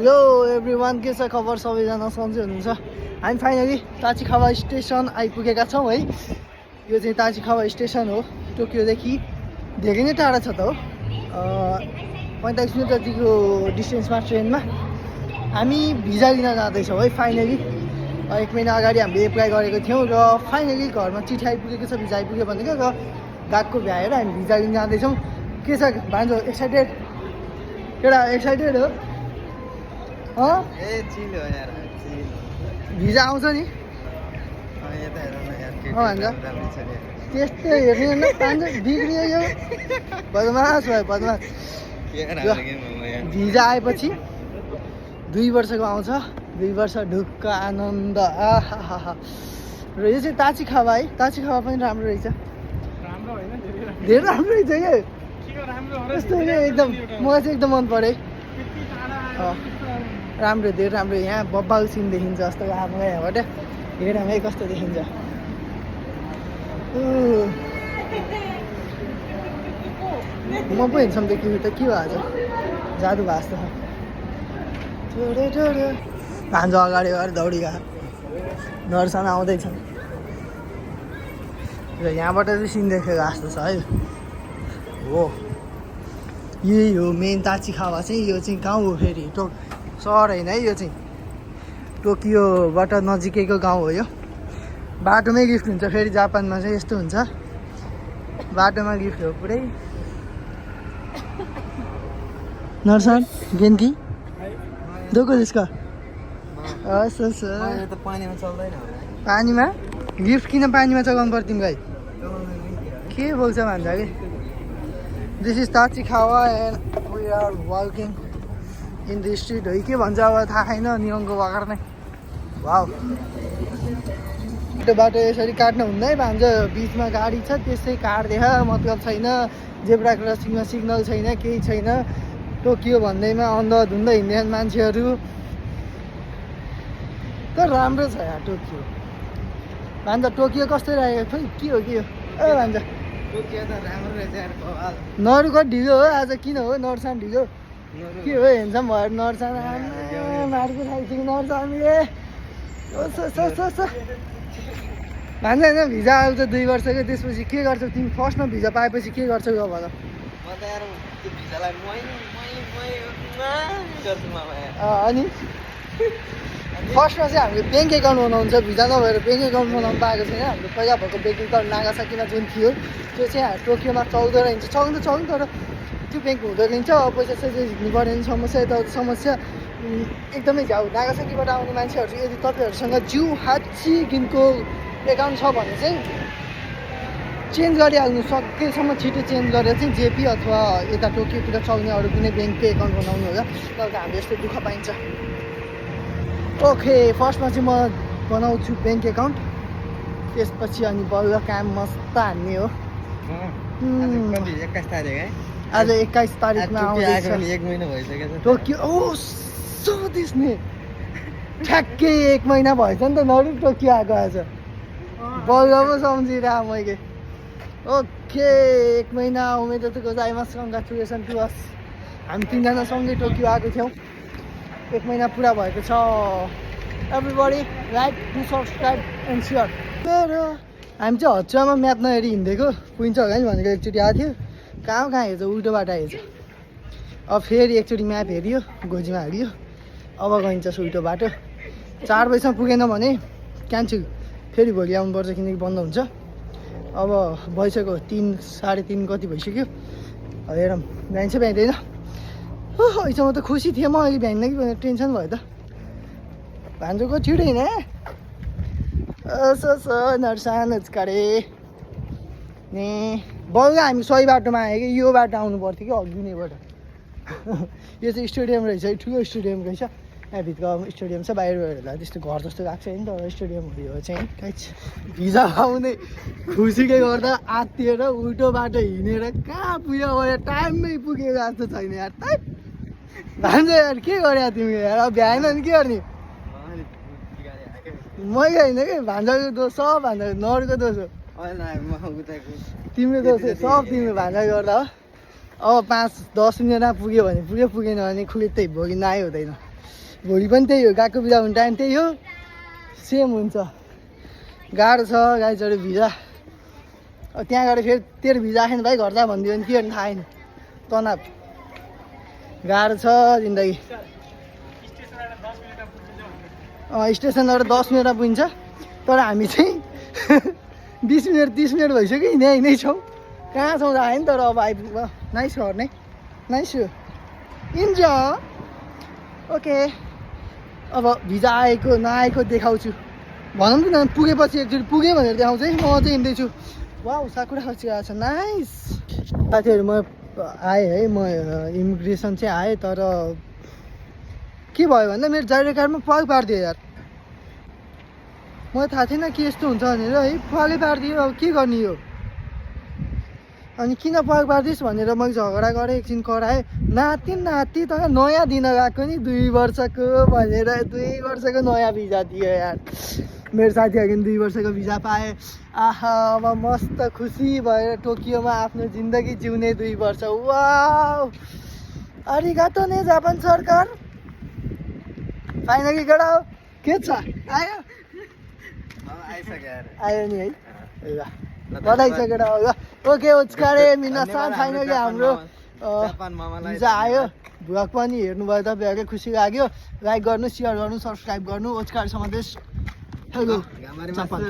Hello everyone, के छ खबर? सबैजना सन्चै हुनुहुन्छ? हामी फाइनली ताचिखावा स्टेसन आइपुगेका छौँ है। यो चाहिँ ताचिखावा स्टेसन हो, टोकियोदेखि धेरै नै टाढा छ त हो। 45 मिनट जतिको डिस्टेन्समा ट्रेनमा हामी भिजा लिन जाँदैछौँ है। फाइनली 1 महिना अगाडि हामीले एप्लाई गरेको थियौँ र फाइनली घरमा चिठी आइपुगेको छ, भिजा आइपुग्यो भनेको र गएको भ्याएर हामी भिजा लिन जाँदैछौँ। के छ भान्जो, एक्साइटेड? केटा एक्साइटेड हो? चिल हो यार, भिजा आउँछ नि भन्छ त्यस्तै हेर्ने न पान्छ बिग्रियो यो बदमास भयो बदमास। भिजा आएपछि 2 वर्षको आउँछ, 2 वर्ष ढुक्क आनन्द। आहा र यो चाहिँ ताचिखावा है। ताचिखावा पनि राम्रो रहेछ, धेरै राम्रो रहेछ क्या यस्तो एकदम। मलाई चाहिँ एकदम मन पऱ्यो। राम्रो, धेरै राम्रो। यहाँ बब्बाल सिन देखिन्छ जस्तो हाम्रो यहाँबाट हेरमै कस्तो देखिन्छ। म पो हिँड्छौँ त त के भयो आज, जादु भएको जस्तो छ। भान्जो अगाडि गएर दौडिगा नर्सन आउँदैछन् र यहाँबाट चाहिँ सिन देखेको जस्तो छ है। हो यही हो मेन ताचिखावा चाहिँ। यो चाहिँ गाउँ हो, फेरि सहर होइन है। यो चाहिँ टोकियोबाट नजिकैको गाउँ हो। यो बाटोमै गिफ्ट हुन्छ। फेरि जापानमा चाहिँ यस्तो हुन्छ, बाटोमा गिफ्ट हो पुरै। नर्सन गेन्की दोको त्यसको पानीमा गिफ्ट किन पानीमा चलाउनु पर्यो तिमीलाई? के बोल्छ भन्छ कि this is Tachikawa and we are walking in the street हो। के भन्छ अब थाहा छैन, नियमको बगर नै। वाउ, त्यो बाटो यसरी काट्नु हुँदैन है भन्छ। बिचमा गाडी छ त्यसै काट्दैन, मतलब छैन। जेब्रा क्रसिङमा सिग्नल छैन, केही छैन। टोकियो भन्दैमा अन्धाधुन्द हिँड्ने मान्छेहरू। तर राम्रो छ यहाँ टोकियो। भन्छ टोकियो कस्तो रहेको? खोइ के हो के हो भन्छ। टोकियो त राम्रो रहेछ यार, बवाल। नरुको ढिलो हो आज, किन हो नर्सान ढिलो? के हो हेन्छम भयो नर्सान? मार्को खाइसक्यो नर्सान। भन्छ होइन भिजा आउँछ 2 वर्षको, त्यसपछि के गर्छौ तिमी? फर्स्टमा भिजा पाएपछि के गर्छौ यो भन? अनि फर्स्टमा चाहिँ हामीले ब्याङ्क एकाउन्ट बनाउँछ। भिजा नभएर ब्याङ्क एकाउन्ट बनाउनु पाएको छैन हामीले। पहिला भएको ब्याङ्क एकाउन्ट नागासाकीमा जुन थियो त्यो चाहिँ टोकियोमा चल्दो रहन्छ। चल्नु तर त्यो ब्याङ्क हुँदो रहन्छ। अब पैसा चाहिँ हिँड्नु पर्ने समस्या, यताउता समस्या एकदमै झ्याउ। नागासाकीबाट आउने मान्छेहरू यदि तपाईँहरूसँग जिउ हाच्चिकिनको एकाउन्ट छ भने चाहिँ चेन्ज गरिहाल्नु, सकेसम्म छिटो चेन्ज गरेर चाहिँ जेपी अथवा यता टोकियोतिर चल्ने अरू कुनै ब्याङ्कको एकाउन्ट बनाउनु होला। तर हामीले यस्तो दुःख पाइन्छ। ओके, फर्स्टमा चाहिँ म बनाउँछु ब्याङ्क एकाउन्ट, त्यसपछि अनि बल्ल काम मस्त हान्ने हो। आज 21 तारिकमा आउँदैछ। 1 महिना भइसक्यो टोकियो। ओ सोधिस् नि, ठ्याक्कै 1 महिना भएछ नि त नरु टोकियो आएको आज। बल्ल पो सम्झिरह मैले। ओके, 1 महिना उमेर त गोजाइमास, कङ्ग्रेचुलेसन टु अस। हामी 3जना सँगै टोकियो आएको थियौँ। 1 महिना पुरा भएको छ। Everybody like, do subscribe and share. तर हामी चाहिँ हच्चामा म्याप नहेरी हिँडेको, पुगिन्छ होला नि भनेको एकचोटि आएको थियो। कहाँ हेर्छ, उल्टो बाटो हेर्छ। अब फेरि एकचोटि म्याप हेऱ्यो, गोजीमा हाल्यो, अब गइन्छ उल्टो बाटो। 4 बजीसम्म पुगेन भने क्यान्सल, फेरि भोलि आउनुपर्छ किनकि बन्द हुन्छ। अब भइसक्यो 3, 3:30 कति भइसक्यो। अब हेरौँ भ्याइन्छ भ्याइँदैन। अहिलेसम्म त खुसी थिएँ म, अहिले भ्याइन्न कि भनेर टेन्सन भयो त। भान्जोको छिटो हिँड नर्सान उच्कारे नि। बल्ल हामी सही बाटोमा आयो कि, यो बाटो आउनु पर्थ्यो कि अघिनैबाट। यो चाहिँ स्टेडियम रहेछ है, ठुलो स्टेडियम रहेछ। यहाँ भित्र स्टेडियम छ, बाहिर होला त्यस्तो घर जस्तो गएको छैन। तर स्टेडियमहरू यो चाहिँ भिजा आउने खुसीले गर्दा आत्तिएर उल्टो बाटो हिँडेर कहाँ पुग्यो? अब टाइममै पुगेको जस्तो छैन यार। भान्ज यार के गरे तिमी यार? अब भ्याएन नि के गर्ने? मैले होइन कि भान्जाको दोष सब, भान्जा नरुको दोष हो। तिम्रो दोष हो सब, तिम्रो भान्जा गर्दा हो। अब 5-10 मिनटमा पुग्यो भने पुगेन भने खुलित्तै भोलि नआइ हुँदैन। भोलि पनि त्यही हो, गएको बिदा हुने टाइम त्यही हो, सेम हुन्छ। गाह्रो छ गाइजहरू भिजा। त्यहाँ गएर फेरि तेरो भिजा आएन भाइ घर जा भनिदियो भने के गर्नु थाहा छैन, तनाव। गाह्रो छ जिन्दगी। स्टेसनबाट 10 मिनटमा पुगिन्छ, तर हामी चाहिँ 20 मिनट 30 मिनट भइसक्यो हिँडै छौँ। कहाँ छौँ थाहा छैन, तर अब आइपुग्यो। नाइस घर नै, नाइस हो, इन्जोय। ओके, अब भिजा आएको नआएको देखाउँछु। भनौँ न पुगेपछि एकचोटि पुगेँ भनेर देखाउँछु है। म चाहिँ हिँड्दैछु। वाउ साकुरा खर्ची आएको छ, नाइस। साथीहरू म आएँ है, म इमिग्रेसन चाहिँ आएँ, तर के भयो भन्दा मेरो जाइरो कार्डमा पग पारिदियो यार। मलाई थाहा थिएन कि यस्तो हुन्छ भनेर है, पगै पारिदियो। अब के गर्ने यो? अनि किन पग पारिदिस् भनेर मैले झगडा गरेँ, एकछिन कराएँ। नाति त नयाँ दिन गएको नि 2 वर्षको भनेर 2 वर्षको नयाँ भिजा दियो यार। मेरो साथीहरूले पनि 2 वर्षको भिजा पाएँ। आहा अब मस्त खुसी भएर टोकियोमा आफ्नो जिन्दगी जिउने 2 वर्ष। वाउ अरिगातो ने जापान सरकार। फाइनली गडा के छ आयो आयो नि है, बधाई छ केटा। ओके ओस्कारे मिनासान, फाइनली हाम्रो भिजा आयो। भ्लग पनि हेर्नुभयो तपाईँहरूले, खुसी लाग्यो। लाइक गर्नु, सेयर गर्नु, सब्सक्राइब गर्नु। ओस्कार समादेश। Hello Japan.